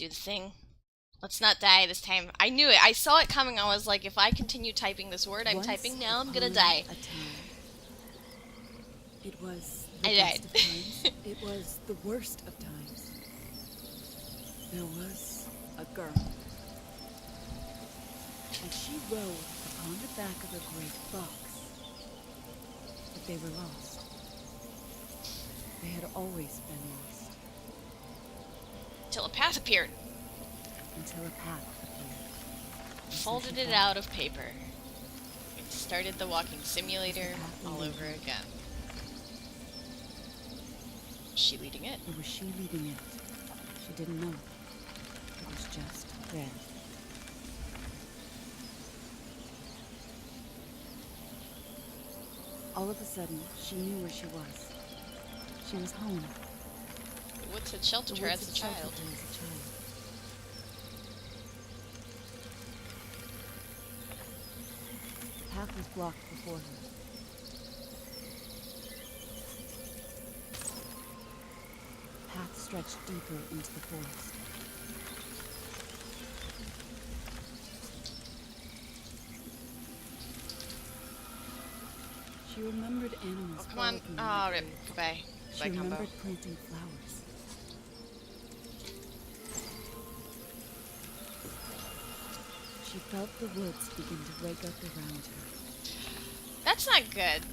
do the thing. Let's not die this time. I knew it. I saw it coming. I was like, if I continue typing this word I'm typing now, I'm gonna die. It was the I best died. of times. It was the worst of times. There was a girl. And she rode upon the back of a great fox. But they were lost. They had always been lost. Till a path appeared. Until a path appeared. Folded it out of paper. It started the walking simulator all over again. Was she leading it? Or was she leading it? She didn't know. It was just there. All of a sudden, she knew where she was. She was home. The woods had sheltered her as a child. The path was blocked before her. The path stretched deeper into the forest. She remembered animals. Oh, come on. Oh, rip. Goodbye. She Goodbye, combo. remembered planting flowers. She felt the woods begin to wake up around her. That's not good.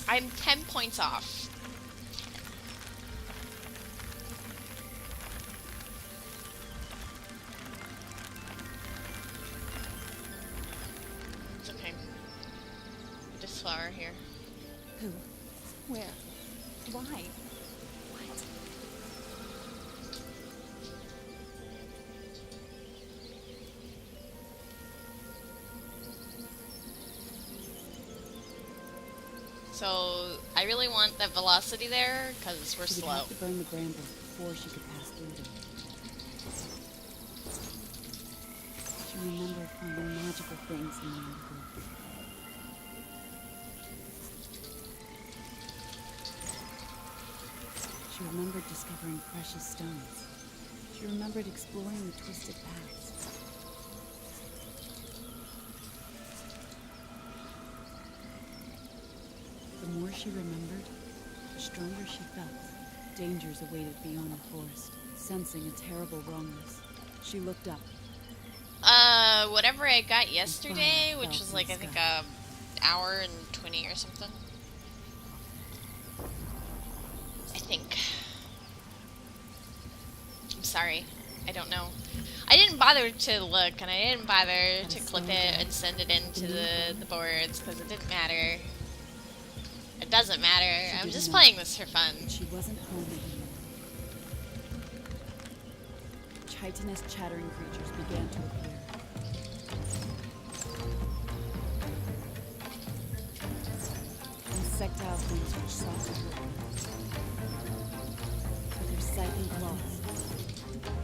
I'm 10 points off. It's okay. Just flower here. Who? Where? Why? What? So, I really want that velocity there, because we're She would slow. have to burn the brambles before she could pass through them. She remembered finding magical things in the neighborhood. She remembered discovering precious stones. She remembered exploring the twisted paths. The more she remembered, the stronger she felt. Dangers awaited beyond the forest. Sensing a terrible wrongness, she looked up. Whatever I got yesterday, which was like, I think, hour and 20 or something. I think. I'm sorry. I don't know. I didn't bother to look, and I didn't bother to clip it and send it into the boards, because it didn't matter. It doesn't matter. I'm just playing this for fun. She wasn't home anymore. Chitinous chattering creatures began to appear. Insectile things which sought to hurt her. With their scything claws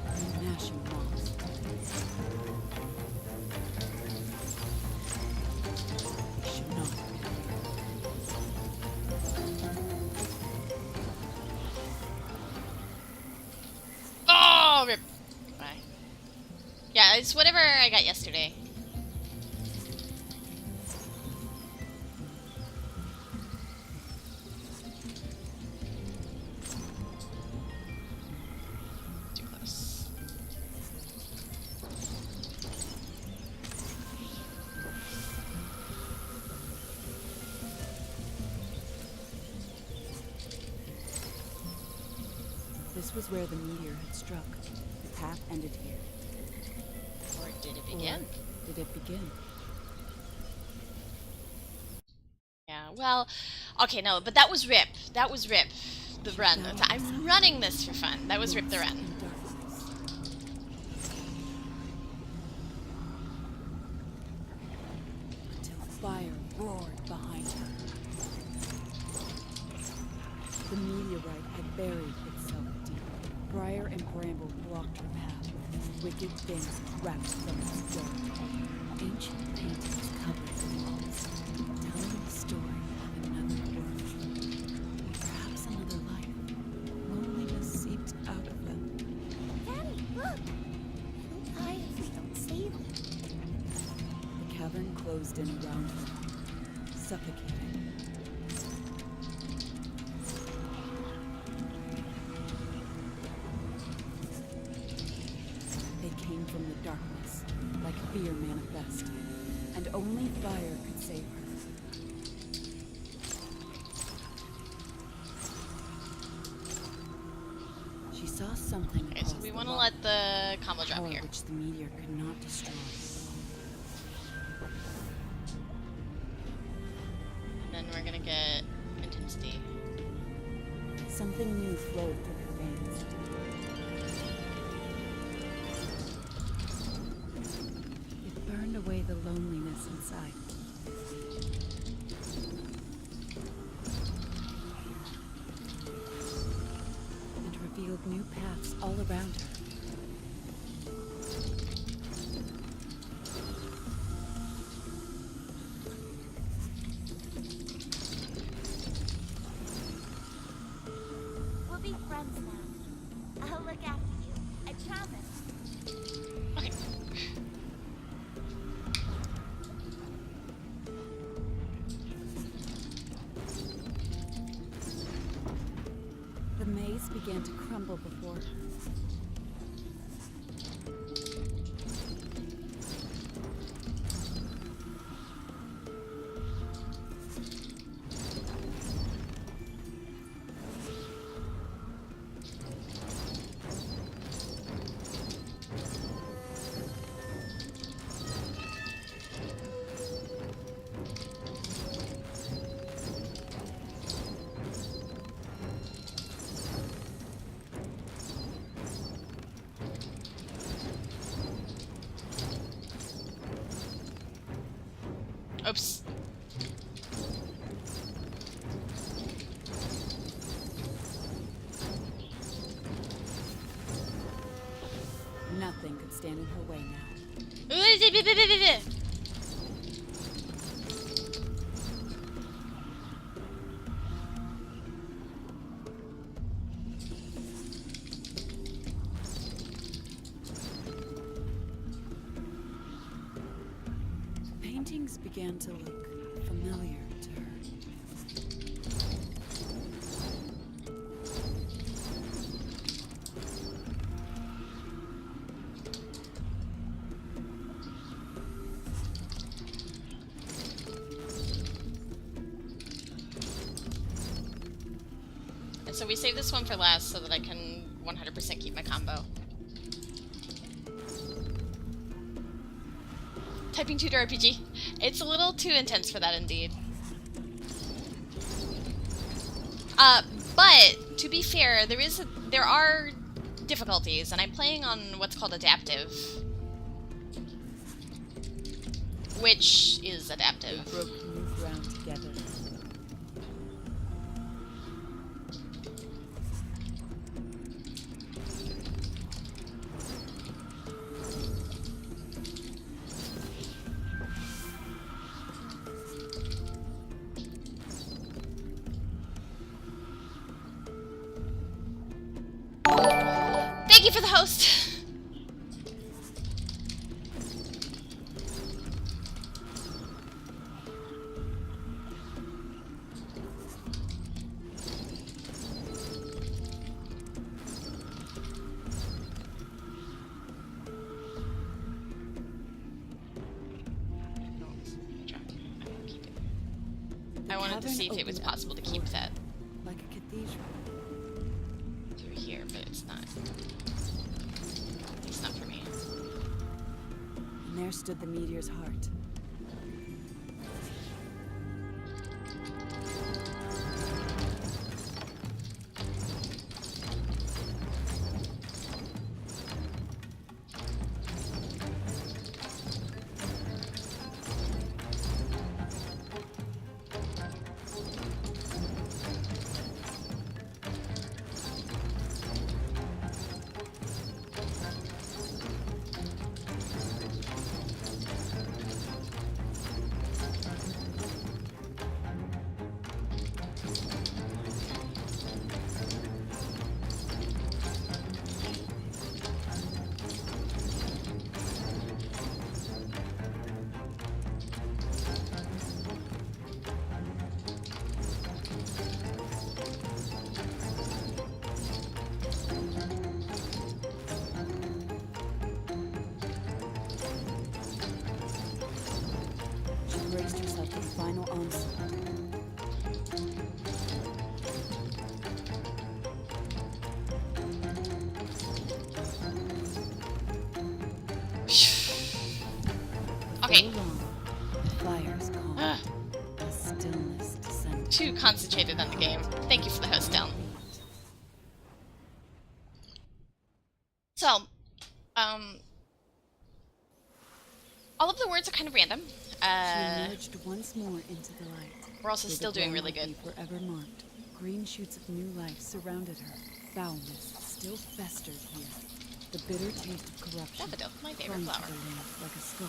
and gnashing maws. She should not. Oh, rip. Bye. Yeah, it's whatever I got yesterday. Too close. This was where the meteor had struck. The path ended here. Or did it begin? Or did it begin? Yeah, well, okay, no, but that was Rip. That was Rip. The run. I'm running this for fun. That was Rip the run. In darkness. Until fire roared behind her. The meteorite had buried itself deep. Briar and bramble blocked her path. Wicked things wrapped from its dark. Ancient paintings covered the walls, telling the story of another world. Perhaps another life. cavern closed in around her, suffocating. They came from the darkness, like fear manifest, and only fire could save her. She saw something. Okay, so we want to let the combo drop power here. which the meteor could not destroy. And then we're gonna get intensity. Something new flowed through her veins. It burned away the loneliness inside. And revealed new paths all around her. We'll be friends now. I'll look after you. I promise. Okay. The maze began to crumble before her. Oops. Nothing could stand in her way now. Paintings began to look familiar to her. And so we save this one for last so that I can 100% keep my combo. Typing tutor RPG. It's a little too intense for that indeed. But to be fair, there are difficulties, and I'm playing on what's called adaptive, which is adaptive. They broke new ground together. Thank you for the host. I wanted to see if it was possible to keep that Like a cathedral. through here, but it's not. At least not for me. And there stood the meteor's heart. Okay. So long, the fires calm. A stillness descends. Too concentrated on the game. Thank you for the host down. So, all of the words are kind of random. She emerged once more into the light. We're also still doing really good. Forever marked. Green shoots of new life surrounded her. Foulness still festered here. The bitter taste of corruption Daffodil, my favorite clung to flower. the land like a scar.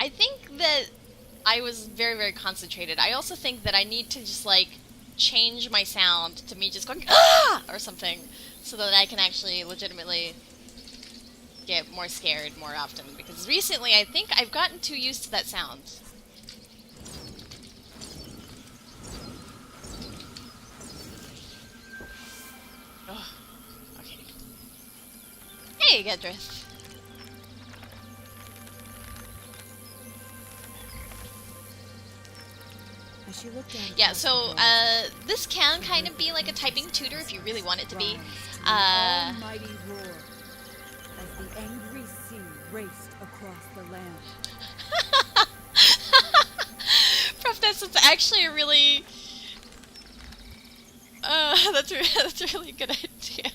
I think that I was very, very concentrated. I also think that I need to just, like, change my sound to me just going, ah! Or something, so that I can actually legitimately get more scared more often. Because recently, I think I've gotten too used to that sound. Oh, okay. Hey, Gedrith. As she looked out Yeah, across so, the horizon, this can kind of be like a typing tutor if you really want it to be. rise to an almighty roar as the angry sea raced across the land. Prof, that's actually a really... that's a really good idea.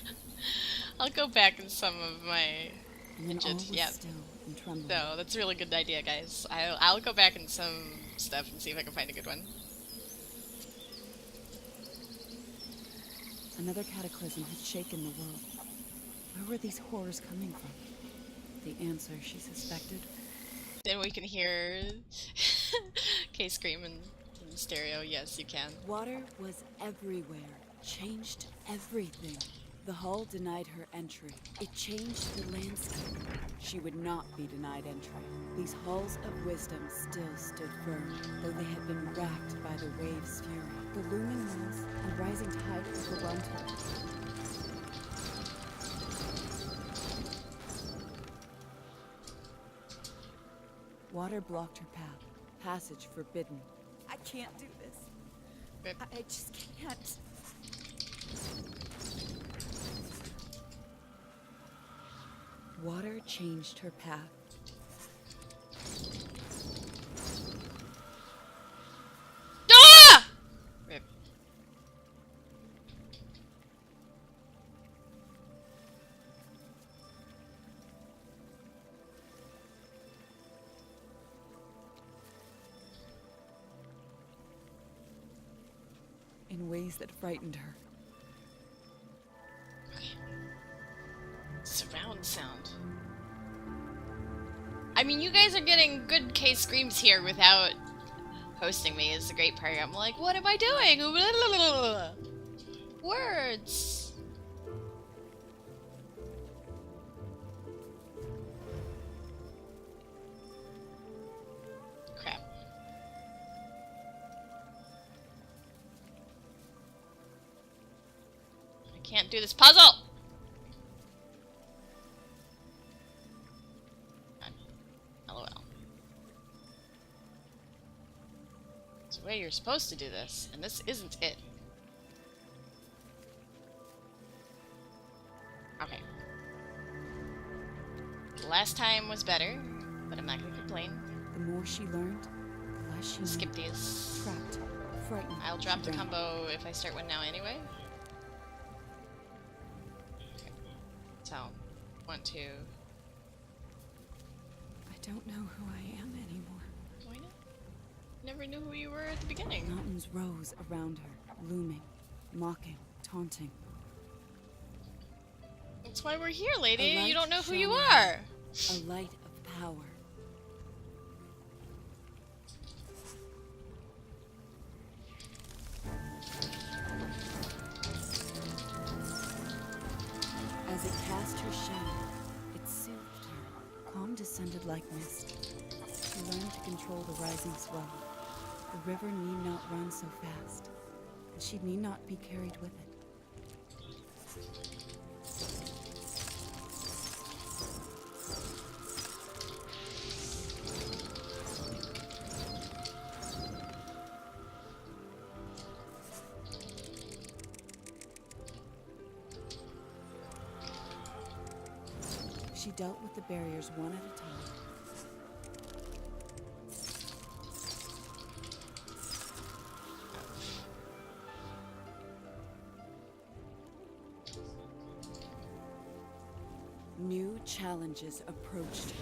I'll go back in some of my... And then all was yeah. still and trembling. No, that's a really good idea, guys. I'll go back in some stuff and see if I can find a good one. Another cataclysm had shaken the world. Where were these horrors coming from? The answer, she suspected, Then we can hear Kay scream in stereo. Yes, you can. water was everywhere, changed everything. The hull denied her entry. It changed the landscape. She would not be denied entry. These hulls of wisdom still stood firm, though they had been racked by the waves' fury. The looming walls and rising tide overwhelmed her. Water blocked her path, passage forbidden. I can't do this. Rip. I just can't. Water changed her path. Ah! Rip. In ways that frightened her. Surround sound. I mean, you guys are getting good K screams here without hosting me is the great part. I'm like, what am I doing? Words. Crap. I can't do this puzzle! LOL. It's the way you're supposed to do this, and this isn't it. Okay. Last time was better, but I'm not gonna complain. The more she learned, the less she knew. Skip these. Trapped, frightened. I'll drop she the ran. combo if I start one now anyway. Okay. So, 1, 2. I don't know who I am anymore. Why not? Never knew who you were at the beginning. Mountains rose around her, looming, mocking, taunting. That's why we're here, lady. A light You don't know who shone you ahead. are. A light of power. As it cast her shadow, it soothed her. Calm descended like mist. She learned to control the rising swell. The river need not run so fast, and she need not be carried with it. dealt with the barriers one at a time. New challenges approached her.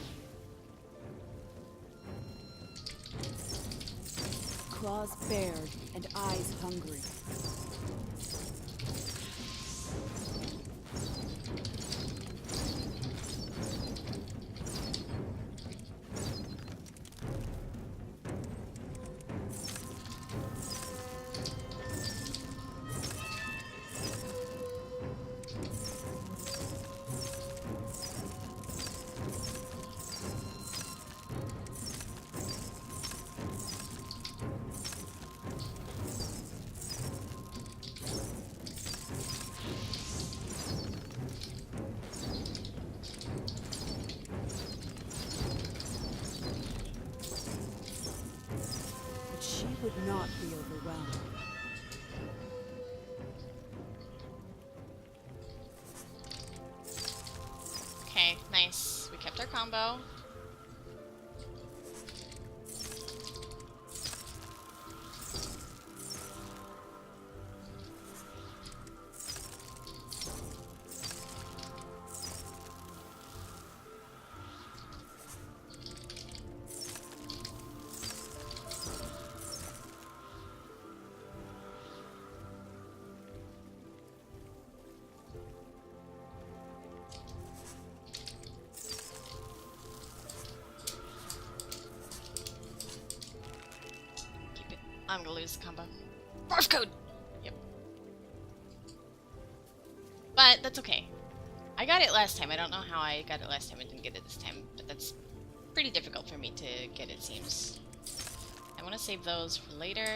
Claws bared and eyes hungry. She would not be overwhelmed. Okay, nice. We kept our combo. I'm gonna lose the combo. Morph code! Yep. But that's okay. I got it last time. I don't know how I got it last time and didn't get it this time. But that's pretty difficult for me to get, it seems. I want to save those for later.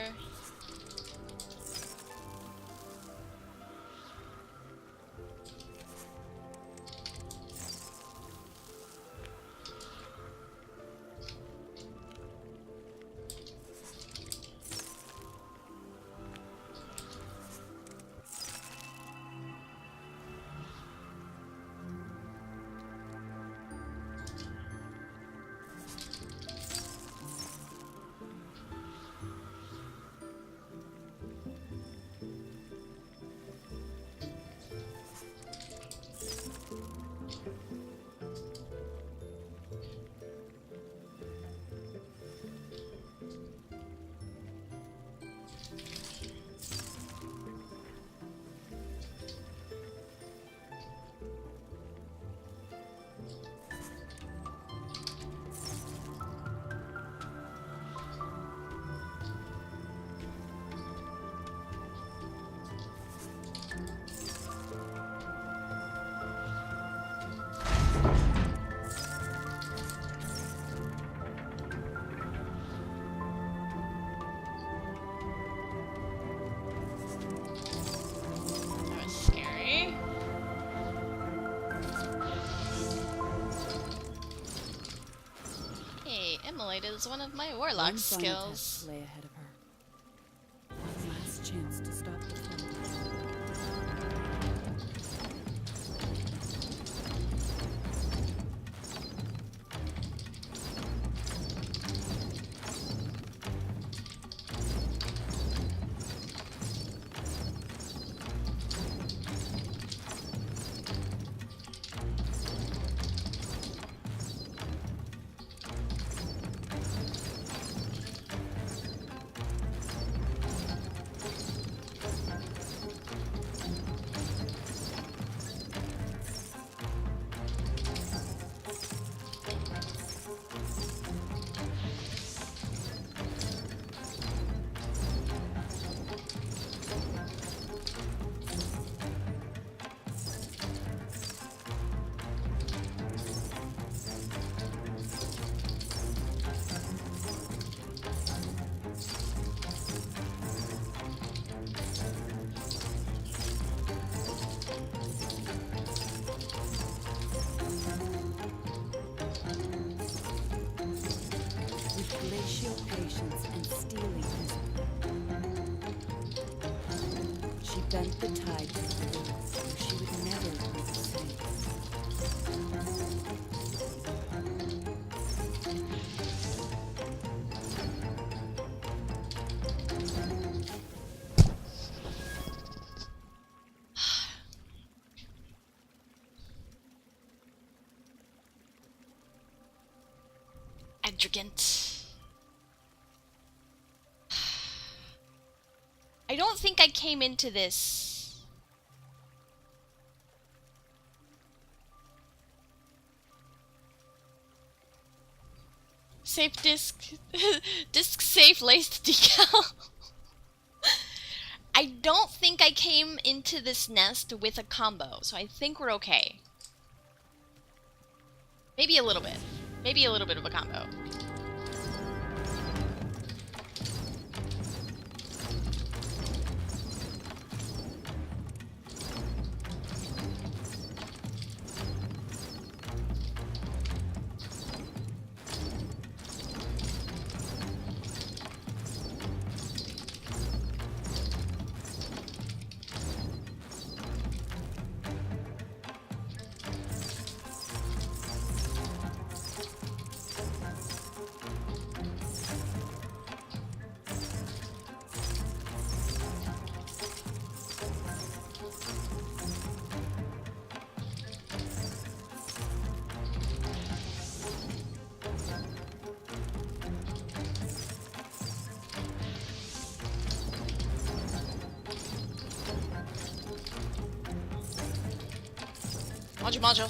Immolate is one of my warlock One final skills. test lay ahead of her. One last chance to stop the flow. Glacial patience and steely discipline. She bent the tide to the limits, so she would never be the same. second. I don't think I came into this. Safe disc. Disc safe laced decal. I don't think I came into this nest with a combo, so I think we're okay. Maybe a little bit. Maybe a little bit of a combo. Module.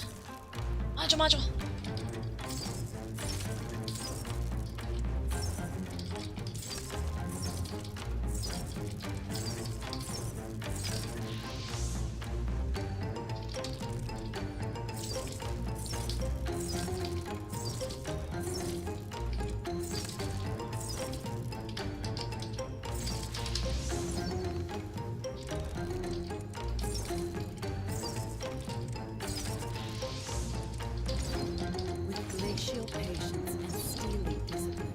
With glacial patience and steely discipline.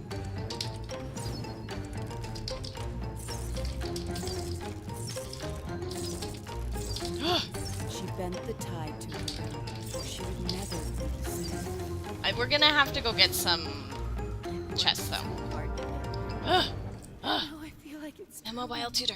She bent the tide to her will, or she would never be the same. We're gonna have to go get some chests, though. Now I feel like it's A mobile tutor.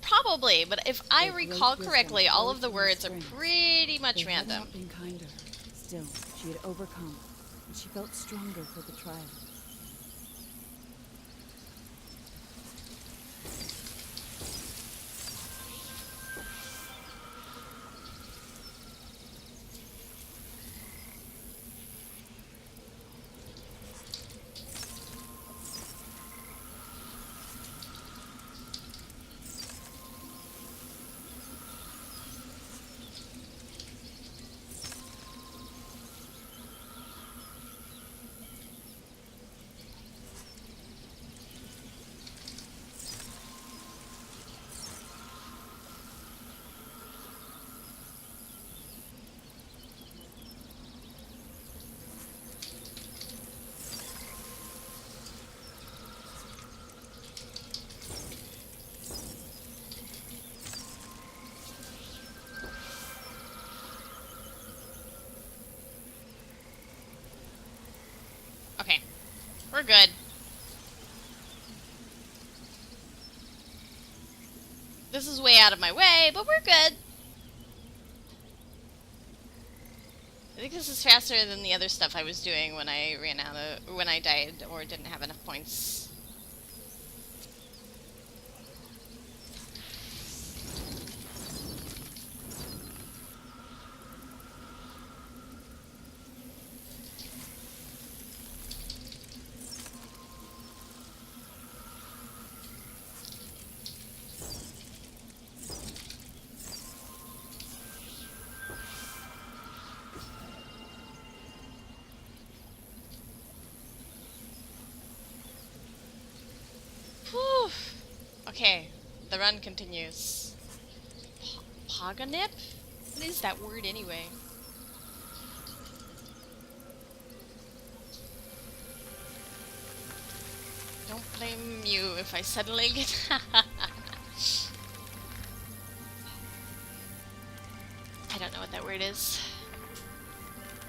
Probably, but if I recall correctly, all of the words are pretty much They had random. not been kinder. Still, she had overcome, and she felt stronger for the trial. Okay, we're good. This is way out of my way, but we're good. I think this is faster than the other stuff I was doing when I when I died or didn't have enough points. Whew. Okay, the run continues. Paganip? What is that word anyway? Don't blame you if I suddenly get... I don't know what that word is.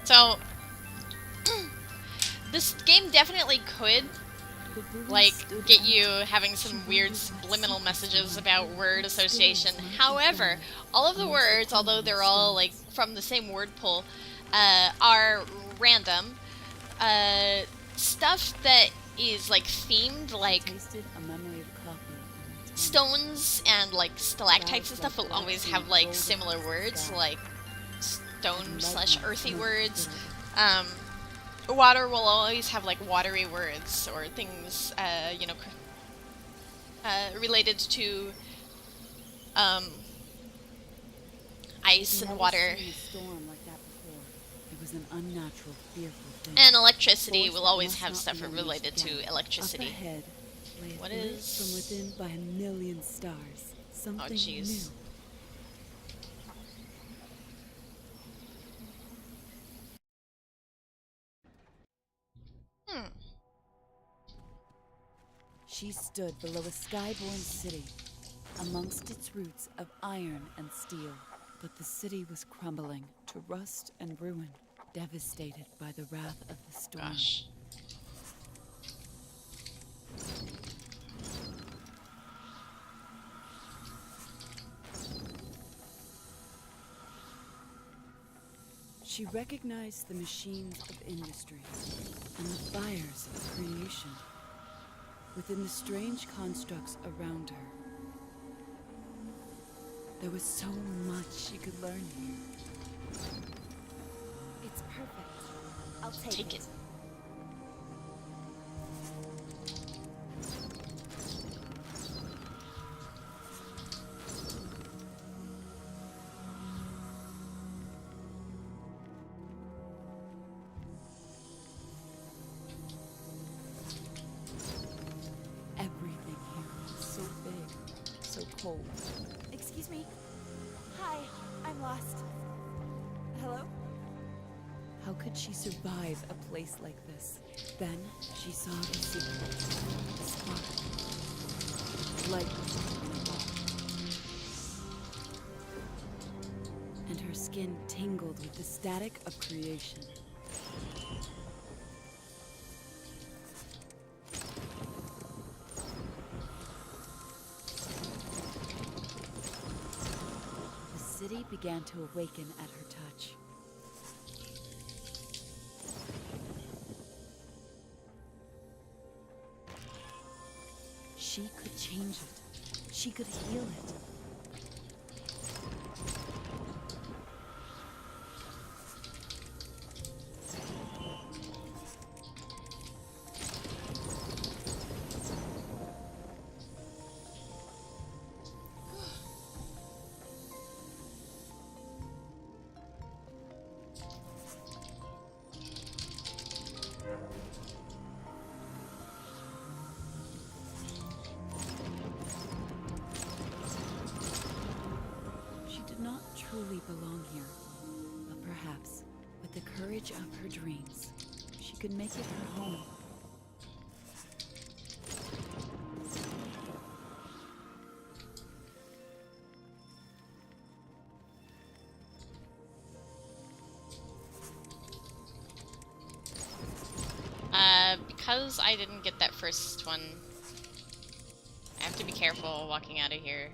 So, this game definitely could The bully like stood get out. you having some weird subliminal messages about word association. However, all of the words, although they're all like from the same word pool, are random. Stuff that is like themed, like Tasted a memory of copper. stones and like stalactites and stuff will always have like similar words, like stone/earthy words. Water will always have like watery words or things, you know, related to ice and water. Storm like that before. It was an unnatural, fearful thing. And electricity Force will that always must have not stuff belong related together. to electricity. Up ahead lay What lit is- from within by a million stars. Something jeez. new. Hmm. She stood below a skyborn city, amongst its roots of iron and steel. But the city was crumbling to rust and ruin, devastated by the wrath of the storm. Gosh. She recognized the machines of industry and the fires of creation within the strange constructs around her. There was so much she could learn here. It's perfect. I'll Take it. Everything here was so big, so cold. Excuse me. Hi, I'm lost. Hello? How could she survive a place like this? Then she saw the secret, the spark, light in a wall. And her skin tingled with the static of creation. The city began to awaken at her touch. She could change it. She could heal it. She did not truly belong here, but perhaps, with the courage of her dreams, she could make it her home. Because I didn't get that first one, I have to be careful walking out of here.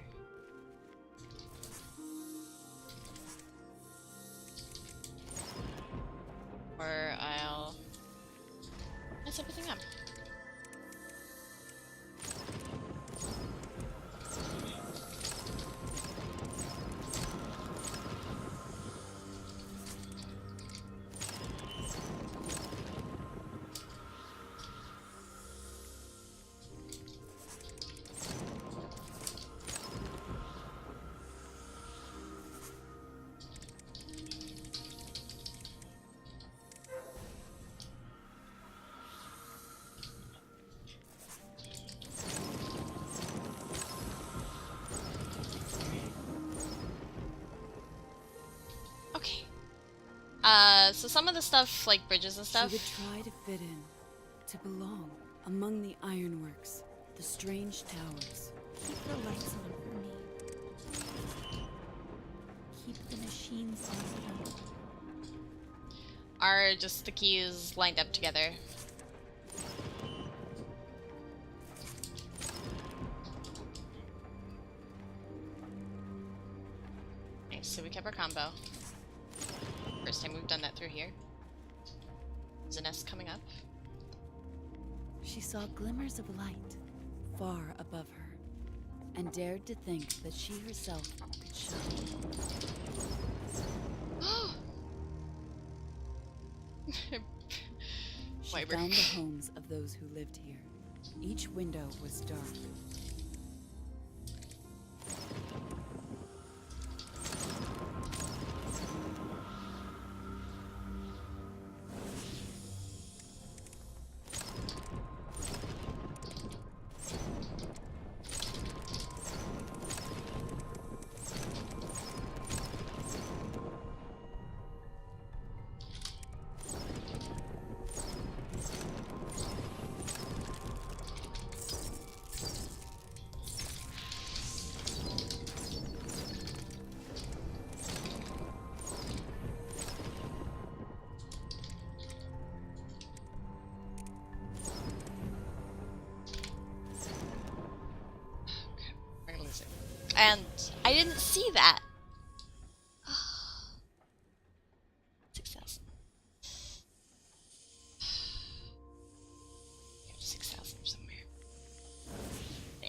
Or I'll mess everything up. Okay. So some of the stuff, like bridges and stuff, She would try to fit in, to belong among the ironworks, the strange towers. Keep the lights on for me. Keep the machines on for me. are just the keys lined up together. Nice, so we kept our combo. First time we've done that through here. Is a nest coming up? She saw glimmers of light far above her and dared to think that she herself could shine. She Wyvern. found the homes of those who lived here. Each window was dark. We're gonna lose it. And I didn't see that. 6,000. 6,000 somewhere. Eh.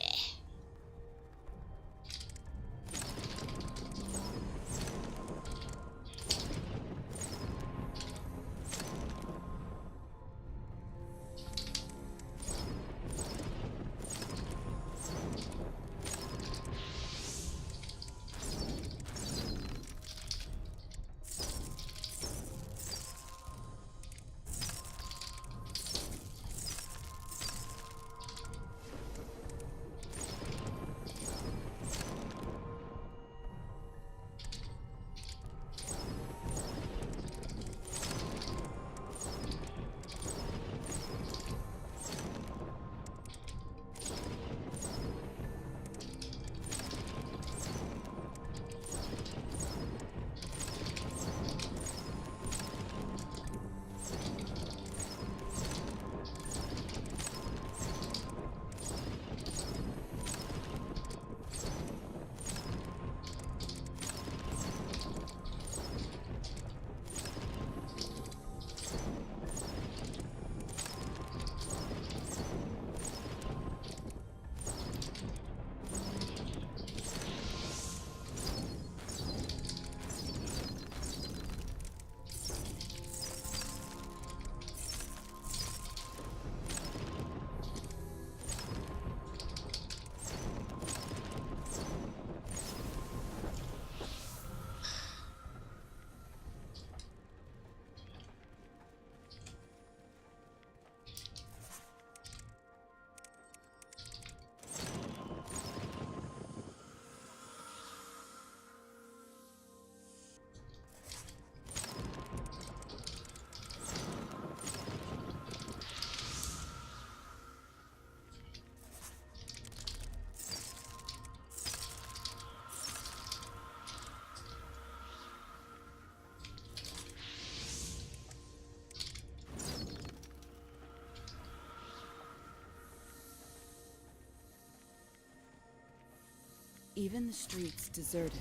Even the streets deserted.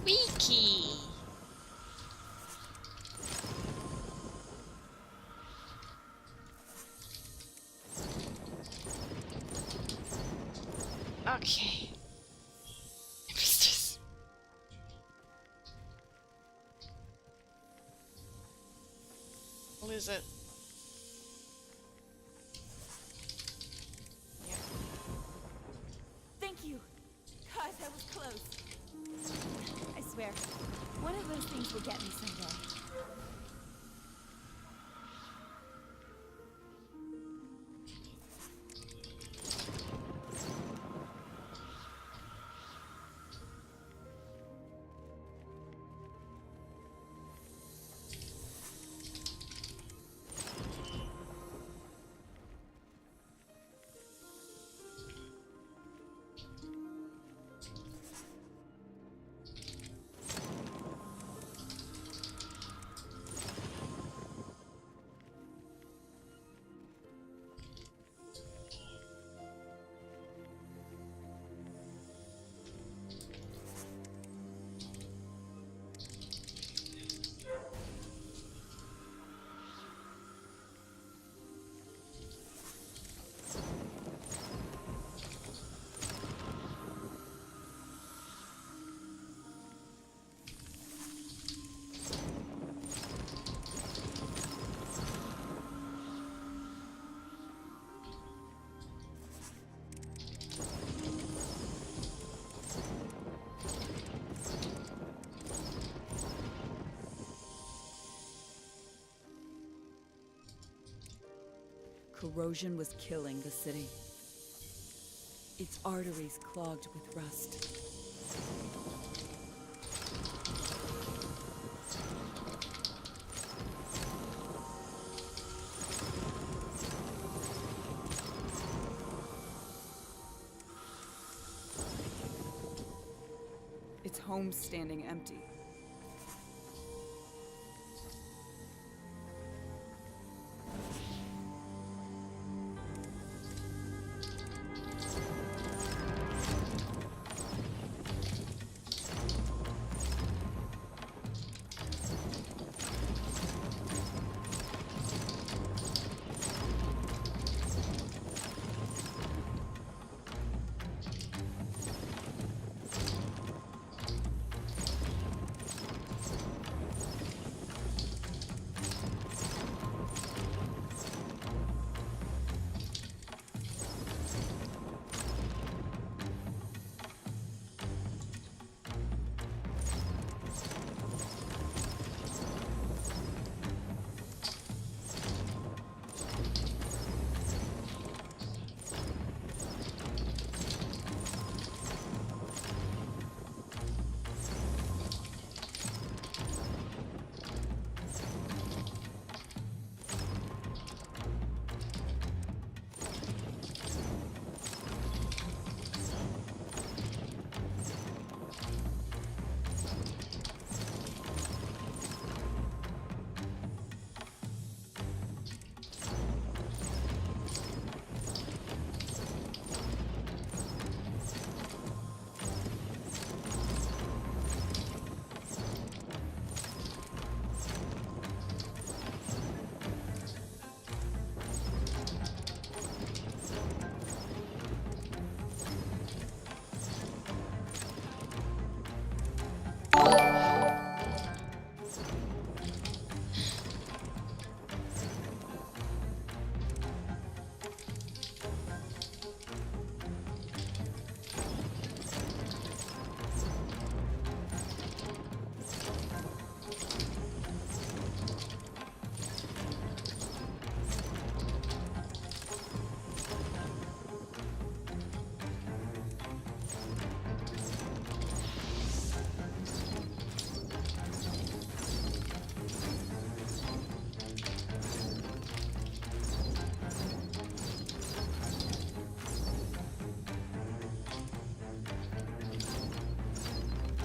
Wiki. Okay. Epistory. Lose it. Yeah. Thank you. God, that was close. I swear, one of those things will get me someday. Corrosion was killing the city. Its arteries clogged with rust. Its home standing empty.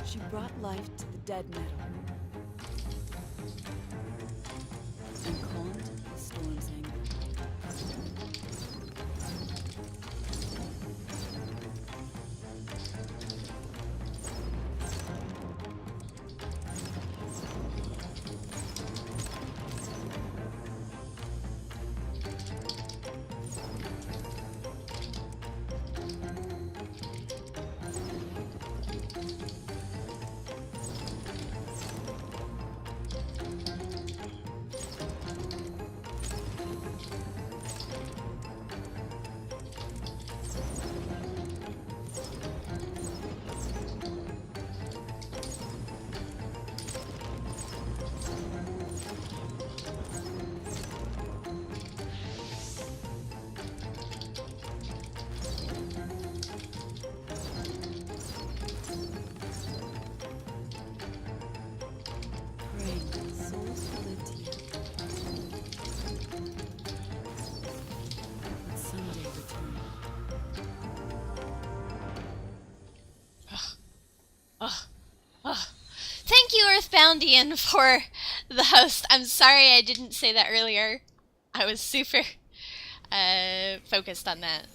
She brought life to the dead metal and calmed the storm's anger. Thank you, Earthboundian, for the host. I'm sorry I didn't say that earlier. I was super focused on that.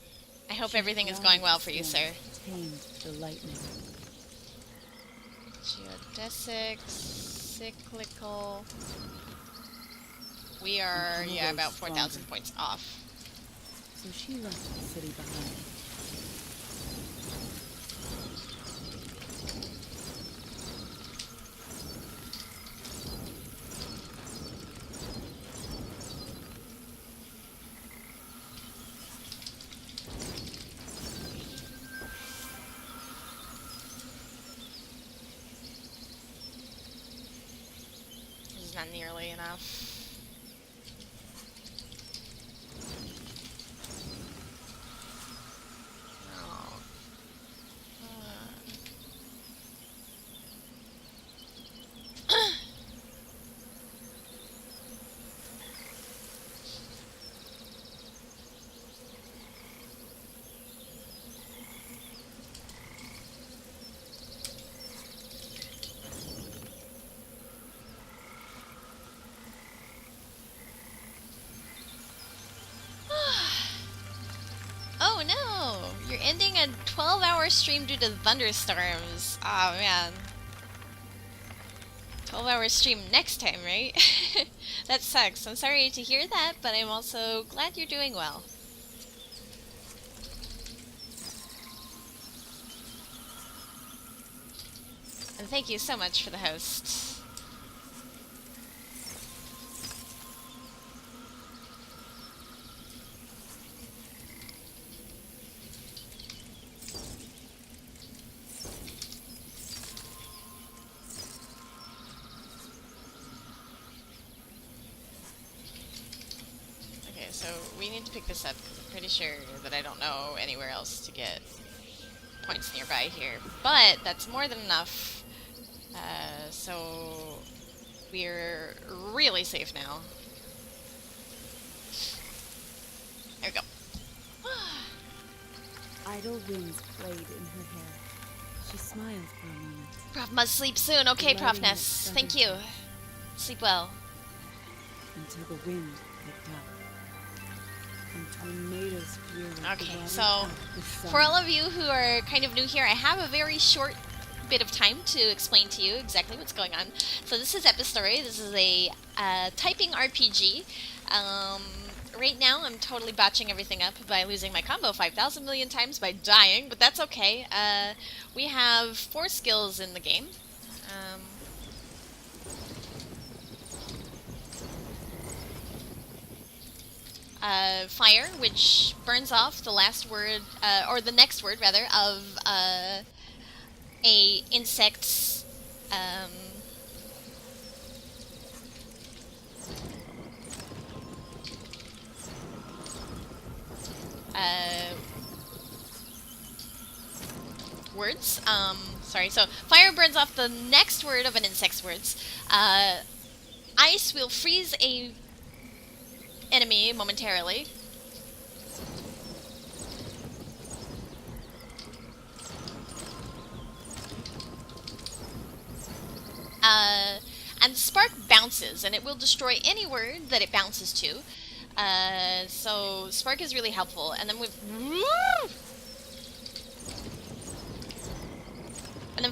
I hope everything is going well for you, sir. Tamed the lightning. Geodesic, cyclical. We are, yeah, about 4,000 points off. So she left the city behind. This is not nearly enough. ending a 12-hour stream due to thunderstorms. Oh man. 12-hour stream next time, right? That sucks. I'm sorry to hear that, but I'm also glad you're doing well. And thank you so much for the host. Okay, so we need to pick this up because I'm pretty sure that I don't know anywhere else to get points nearby here. But that's more than enough. So we're really safe now. There we go. Idle winds played in her hair. She smiled for a moment. Prof must sleep soon. Okay, Prof Ness. Thank you. Sleep well. Until the wind picked up. And tornadoes fury Okay, blotted so out the sun. for all of you who are kind of new here, I have a very short bit of time to explain to you exactly what's going on. So this is Epistory. This is a typing RPG. Right now I'm totally botching everything up by losing my combo 5,000 million times by dying, but that's okay. We have 4 skills in the game. Fire, which burns off the last word, or the next word rather, of a insect's words. Sorry, so fire burns off the next word of an insect's words. Ice will freeze a enemy momentarily. And spark bounces, and it will destroy any word that it bounces to. So spark is really helpful. And then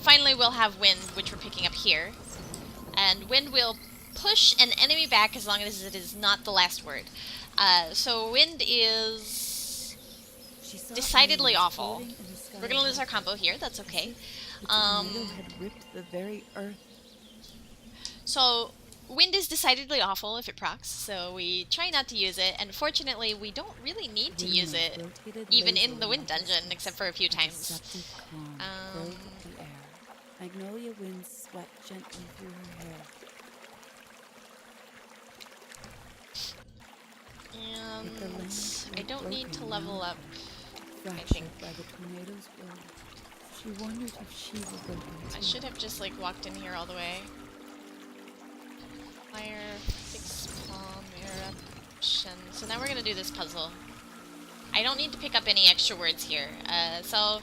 finally we'll have wind, which we're picking up here. And wind will push an enemy back as long as it is not the last word. So wind is decidedly awful. We're gonna lose our combo here. That's okay. The tornado had ripped the very earth. So wind is decidedly awful if it procs, so we try not to use it, and fortunately we don't really need to use it even in the wind dungeon, except for a few times. The air. Magnolia winds swept gently through her hair. And I don't need to level up, I Fractured think. by the tornado's blow. She wondered if she were broken too. I should have just like walked in here all the way. Fire, fix palm, eruption. So now we're gonna do this puzzle. I don't need to pick up any extra words here. So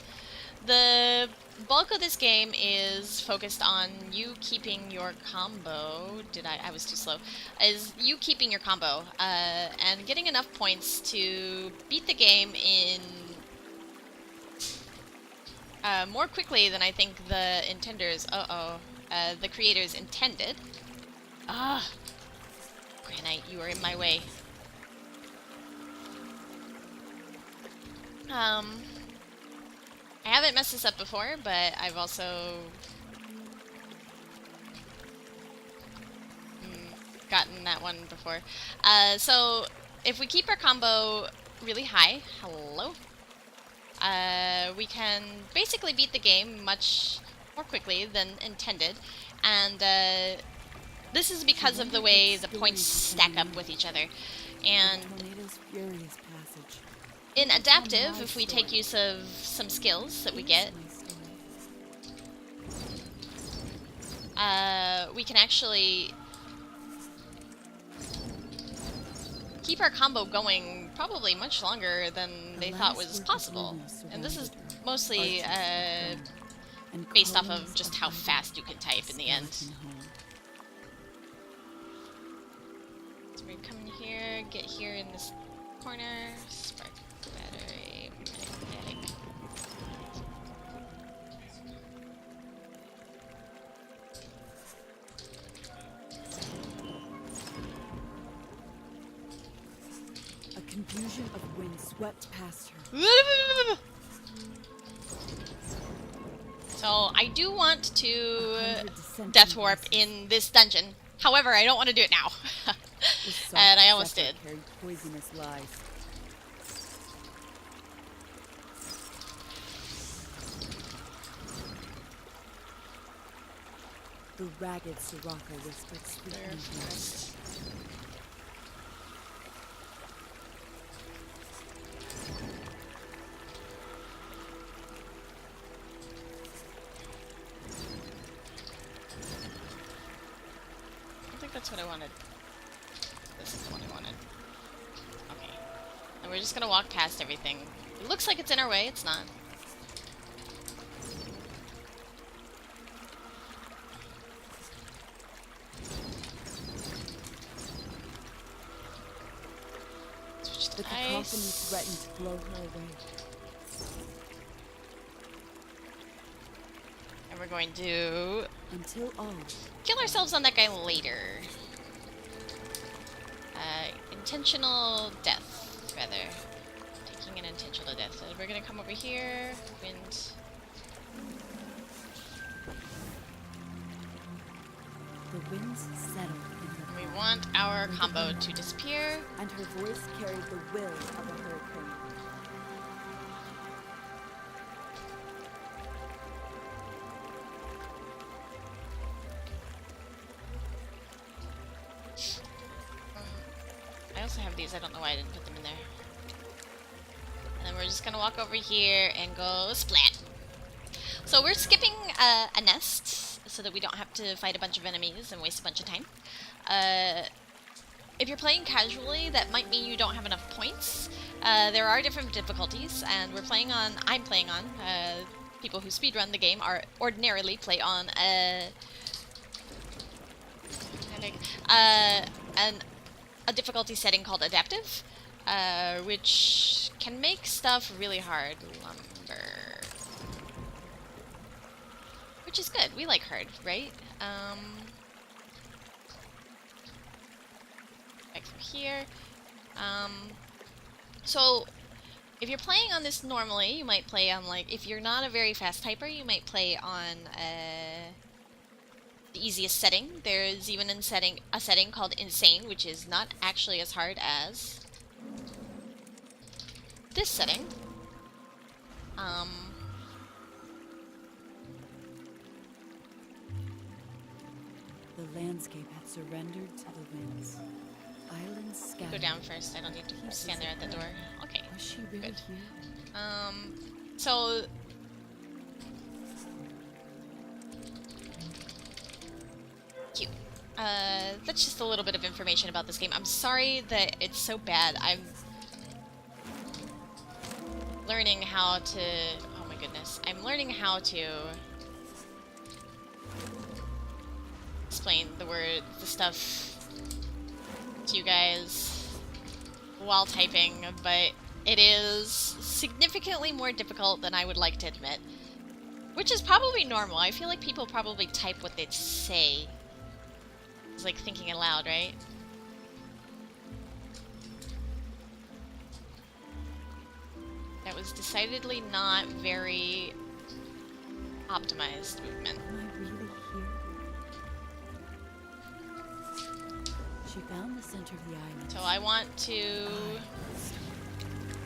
the bulk of this game is focused on you keeping your combo. I was too slow. Is you keeping your combo and getting enough points to beat the game in more quickly than I think the the creators intended. Ah, Granite, you are in my way. I haven't messed this up before, but I've also gotten that one before. So if we keep our combo really high, we can basically beat the game much more quickly than intended, and this is because of the way the points stack up with each other. And in adaptive, if we take use of some skills that we get, we can actually keep our combo going probably much longer than they thought was possible. And this is mostly based off of just how fast you can type in the end. So we come in here, get here in this corner, spark battery, magnetic confusion of wind swept past her. So I do want to 100 dissenting death warp voices. in this dungeon. However, I don't want to do it now. The soft And I almost zephyr did. carried poisonous lies. The ragged Soraka whispered sweetly. There first. I think that's what I wanted. This is the one I wanted. Okay. And we're just gonna walk past everything. It looks like it's in our way, it's not. Switch to The cacophony ice. threatened to blow her away. And we're going to Until all, kill ourselves on that guy later. Intentional death, rather. Taking an intentional death. So we're gonna come over here. Wind. the winds settled in her, We want our combo to disappear. and her voice carried the will of a hurricane. I also have these. I don't know why I didn't put them in there. And then we're just gonna walk over here and go splat. So we're skipping a nest so that we don't have to fight a bunch of enemies and waste a bunch of time. If you're playing casually, that might mean you don't have enough points. There are different difficulties, and I'm playing on, people who speedrun the game are ordinarily play on a difficulty setting called adaptive, which can make stuff really hard. Lumber. Which is good. We like hard, right? Back through here. So, if you're playing on this normally, you might play on, like, if you're not a very fast typer, you might play on the easiest setting. There's even a setting called Insane, which is not actually as hard as this setting. The landscape had surrendered to the winds. Islands scattered. Go down first. I don't need to stand there at the door. Okay. Was she really Good. here? So cute. That's just a little bit of information about this game. I'm sorry that it's so bad. I'm learning how to... Oh my goodness. I'm learning how to explain the stuff to you guys while typing, but it is significantly more difficult than I would like to admit. Which is probably normal. I feel like people probably type what they say. It's like thinking aloud, right? That was decidedly not very optimized movement. Am I really here? She found the center of the island. So I want to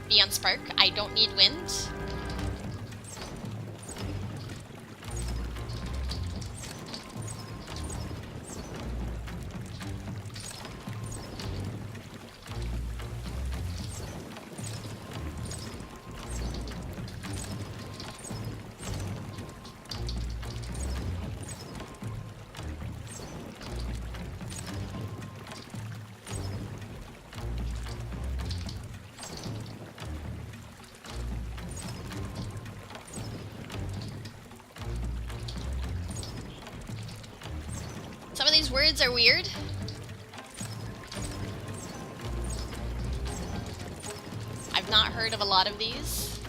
be on Spark. I don't need wind. Some of these words are weird. I've not heard of a lot of these.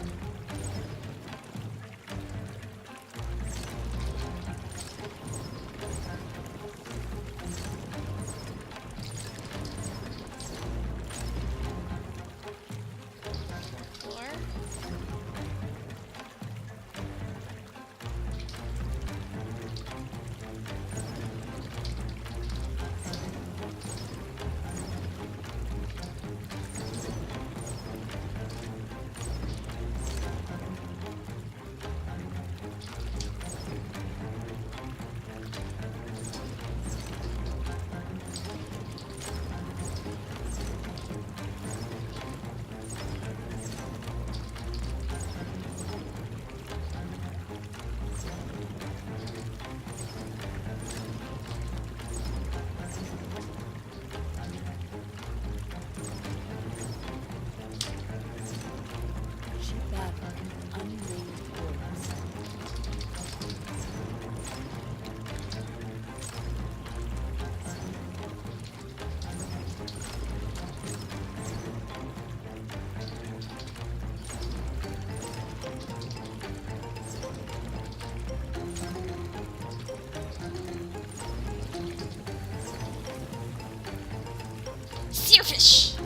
Seerfish!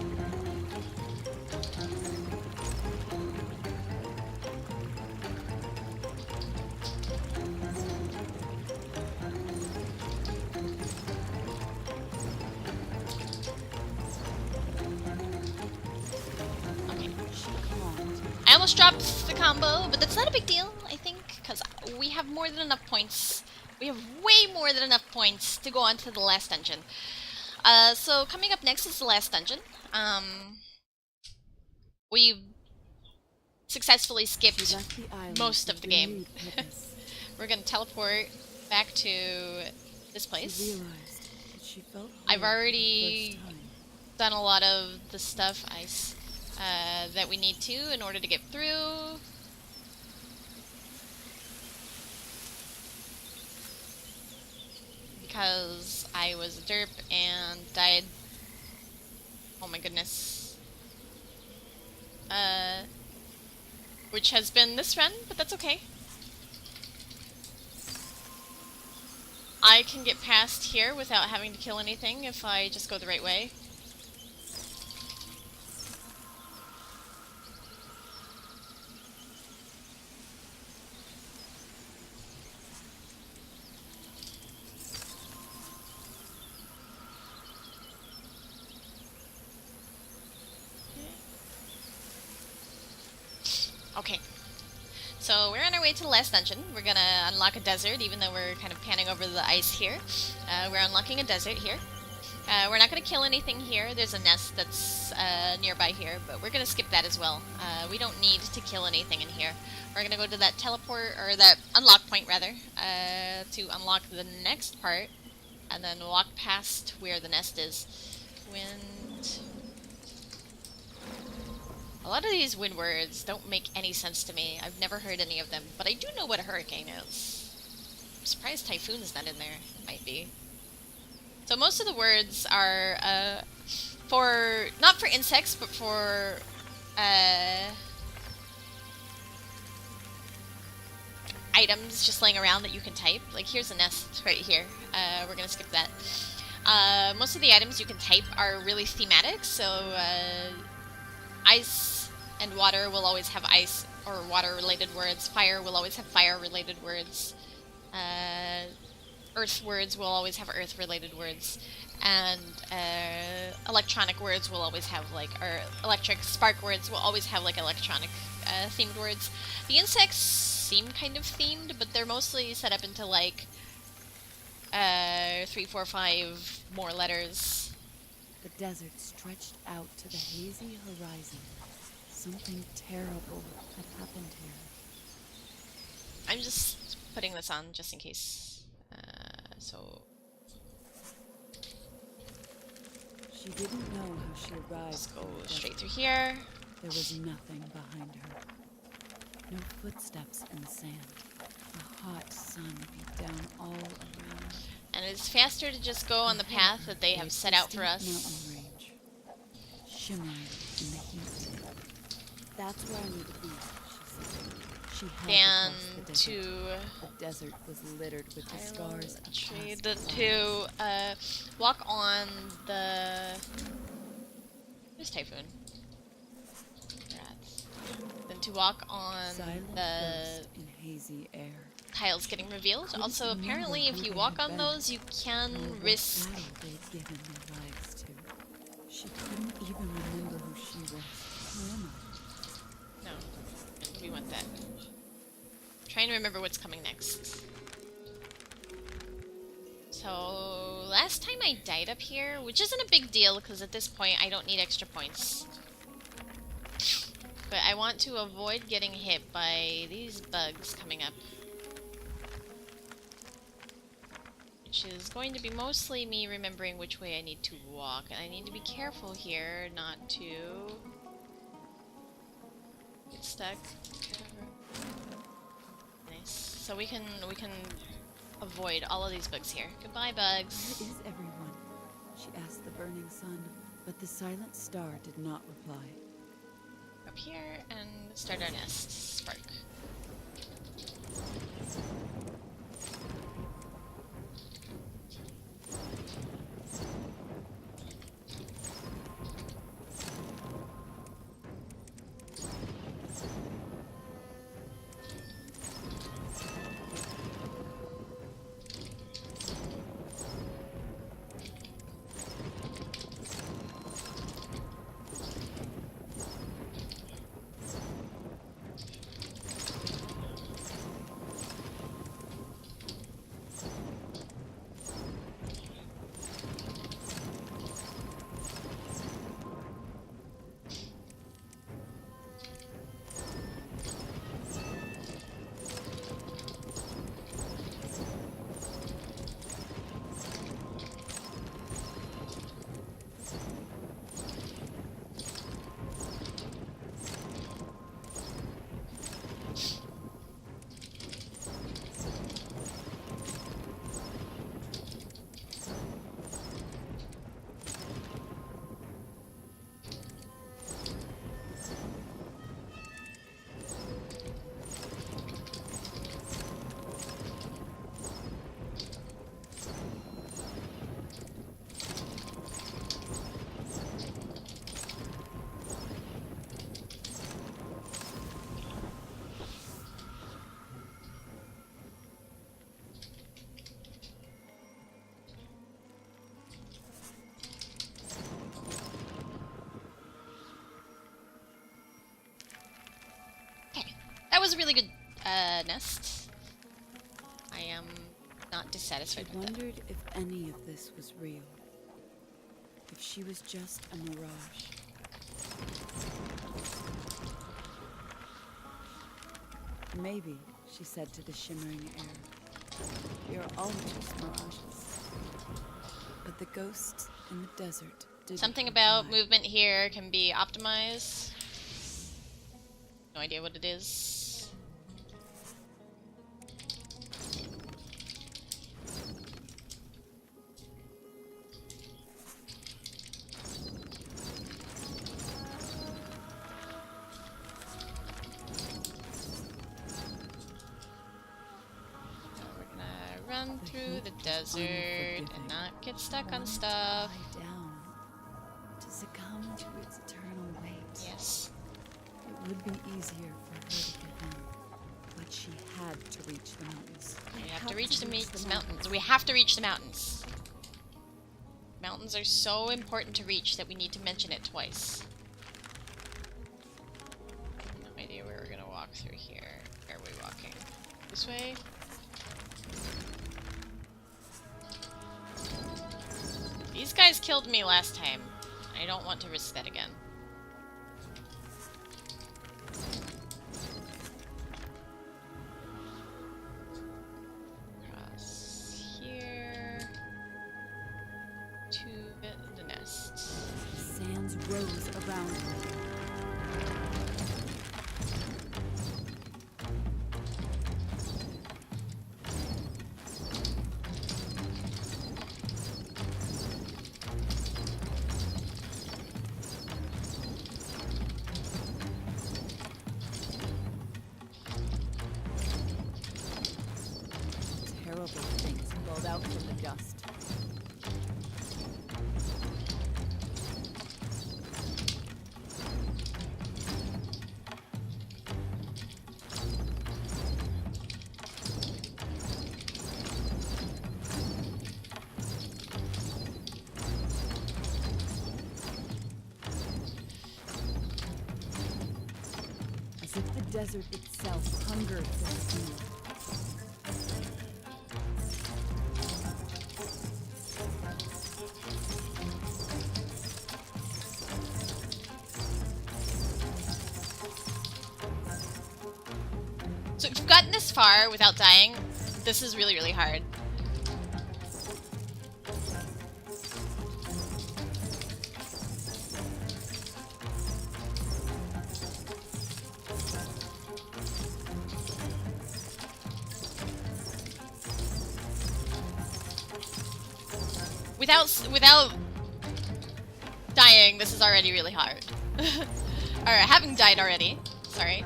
Okay. I almost dropped the combo, but that's not a big deal, I think, because we have more than enough points. We have way more than enough points to go on to the last dungeon. So coming up next is the last dungeon. We successfully skipped She left the island most with of the game. renewed purpose. We're gonna teleport back to this She place. realized that she felt I've whole for the already first time. done a lot of the stuff that we need to in order to get through. Because I was a derp and died. Oh my goodness. Which has been this run, but that's okay. I can get past here without having to kill anything if I just go the right way. Okay. So we're on our way to the last dungeon. We're gonna unlock a desert, even though we're kind of panning over the ice here. We're unlocking a desert here. We're not gonna kill anything here. There's a nest that's nearby here, but we're gonna skip that as well. We don't need to kill anything in here. We're gonna go to that teleport, or that unlock point rather, to unlock the next part, and then walk past where the nest is. Wind. A lot of these wind words don't make any sense to me. I've never heard any of them, but I do know what a hurricane is. I'm surprised typhoon's not in there. It might be. So most of the words are for not for insects, but for items just laying around that you can type. Like here's a nest right here. We're gonna skip that. Most of the items you can type are really thematic, so ice and water will always have ice or water-related words. Fire will always have fire-related words. Earth words will always have earth-related words. And electronic words will always have like, or electric spark words will always have like electronic themed words. The insects seem kind of themed, but they're mostly set up into like 3, 4, 5 more letters. The desert stretched out to the hazy horizon. Something terrible had happened here. I'm just putting this on just in case. So She didn't know how she arrived. just go in the straight desert. through here. There was nothing behind her. No footsteps in the sand. The hot sun beat down all around. And it's faster to just go on the path that they have set out for us Mountain range, shimmering in the heat. That's where I need to be, she said. She than had to cross the desert. to The desert was littered with the scars of trade past to walk on the. Where's Typhoon? Rats. Then to walk on silent the ghost in hazy air. tiles getting revealed. Couldn't Also, remember apparently, if who you they walk had on been, those, you can or what risk. battle they'd given their lives to. She couldn't even remember who she was. Who am I? No, we want that. Trying to remember what's coming next. So, last time I died up here, which isn't a big deal because at this point I don't need extra points. But I want to avoid getting hit by these bugs coming up. Which is going to be mostly me remembering which way I need to walk. And I need to be careful here not to get stuck. Nice. So we can avoid all of these bugs here. Goodbye, bugs. Where is everyone? She asked the burning sun, but the silent star did not reply. Up here and start our nest. Spark. was a really good nest. I am not She dissatisfied with that. wondered if any of this was real. If she was just a mirage. Maybe, she said to the shimmering air, you're all just mirages. But the ghosts in the desert didn't Something about reply. movement here can be optimized. No idea what it is. Run through the desert and not get stuck on stuff. Lie down, to succumb to its eternal weight. Yes. It would be easier for her to give in, but she had to reach the mountains. We have to reach the mountains. We have to reach the mountains. Mountains are so important to reach that we need to mention it twice. No idea where we're gonna walk through here. Where are we walking? This way? These guys killed me last time. I don't want to risk that again. Across here to the nest. Sands rose around her. Terrible things crawled out from the dust. As if the desert itself hungered for speed. So if you've gotten this far without dying, this is really, really hard. Without dying, this is already really hard. Alright, having died already. Sorry.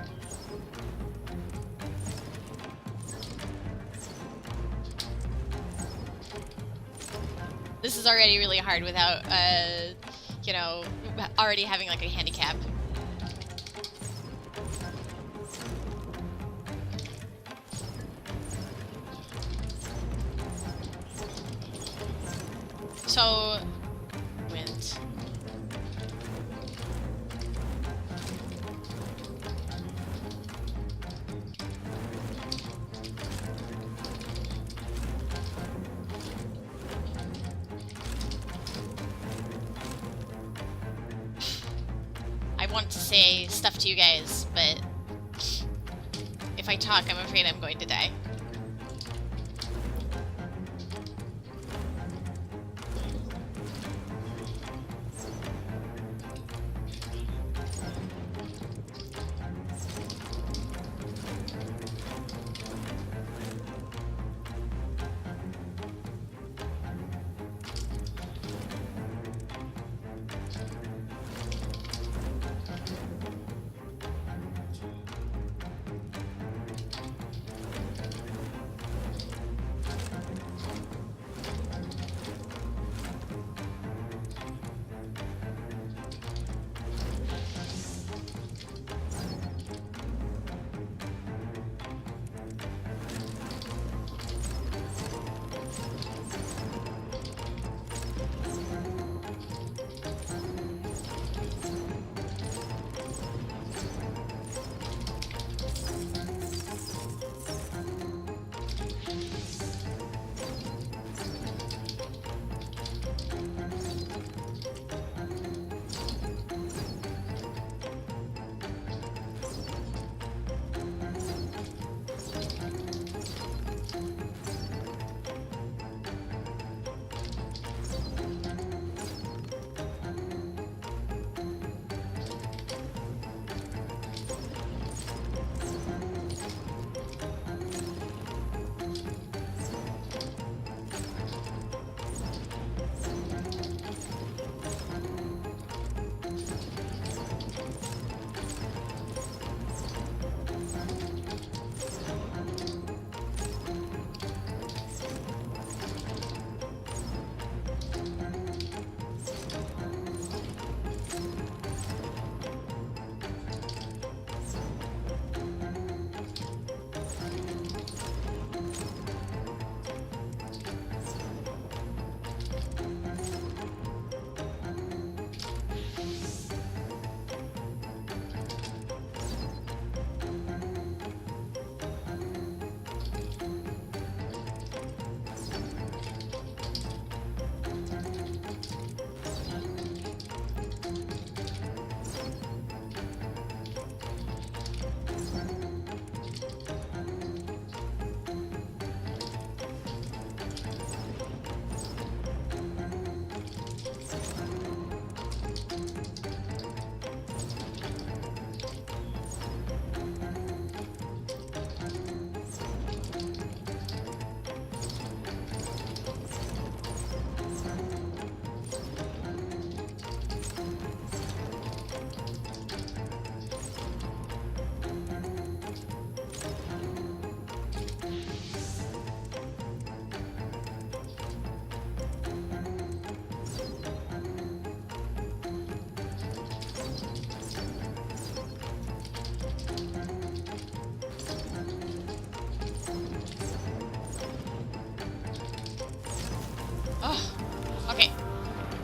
This is already really hard without, you know, already having like a handicap. So, wind. I want to say stuff to you guys, but if I talk, I'm afraid I'm going to die.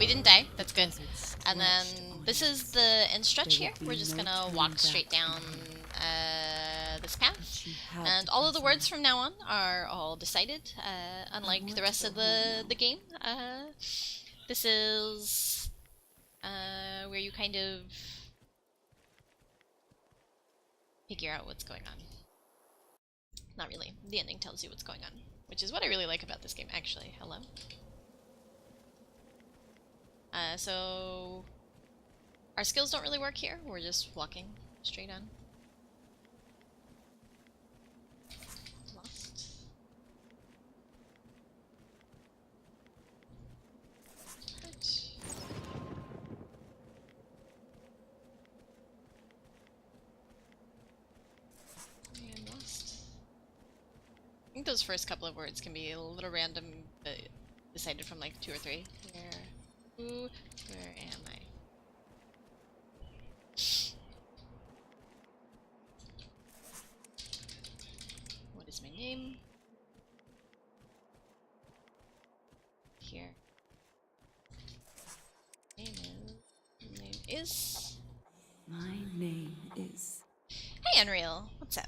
We didn't die. That's good. Deserts And then stretched on this us. is the end stretch There here. would be We're just no gonna turning walk back straight down from them. this But path. she had And to all of the words persevere. from now on are all decided, unlike want the to rest go of home now. the game. This is where you kind of figure out what's going on. Not really. The ending tells you what's going on, which is what I really like about this game, actually. Hello? So our skills don't really work here. We're just walking straight on. Lost. Right. I am lost. I think those first couple of words can be a little random, but decided from like 2 or 3. Where am I? What is my name? Here. Name is. My name is. Hey, Unreal. What's up?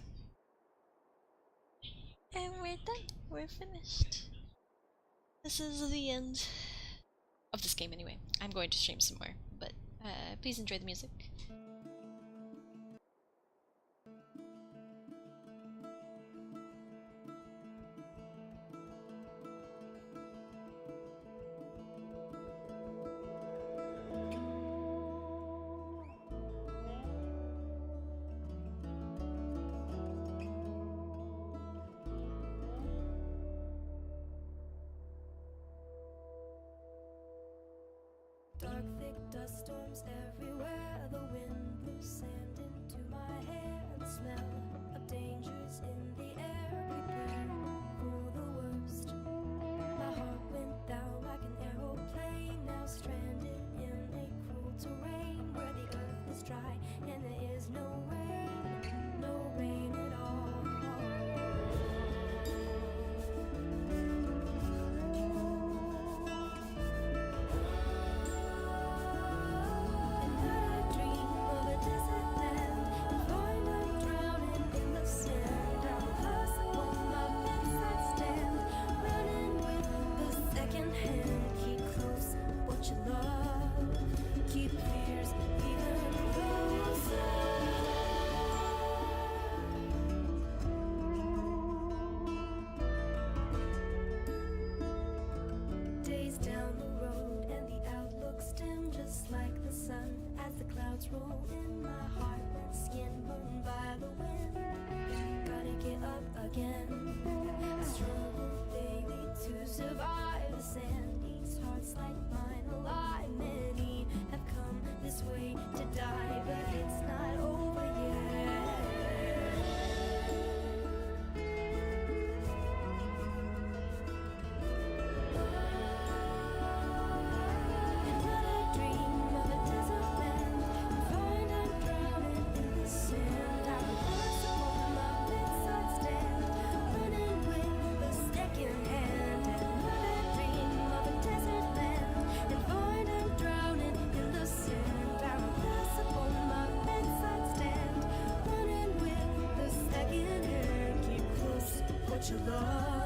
And we're done. We're finished. This is the end of this game, anyway. I'm going to stream some more, but please enjoy the music. Dark, thick dust storms everywhere. The wind blew sand into my hair. The smell of dangers in the air. Prepare for the worst. My heart went down like an aeroplane. Now stranded in a cruel terrain where the earth is dry and there is no rain at all. Days down the road and the outlook's dim, just like the sun as the clouds roll in. My heart went skin burned by the wind. Gotta get up again. I struggle daily to survive. The sand eats hearts like mine alive. Many have come this way to die, but it's not over yet. What you love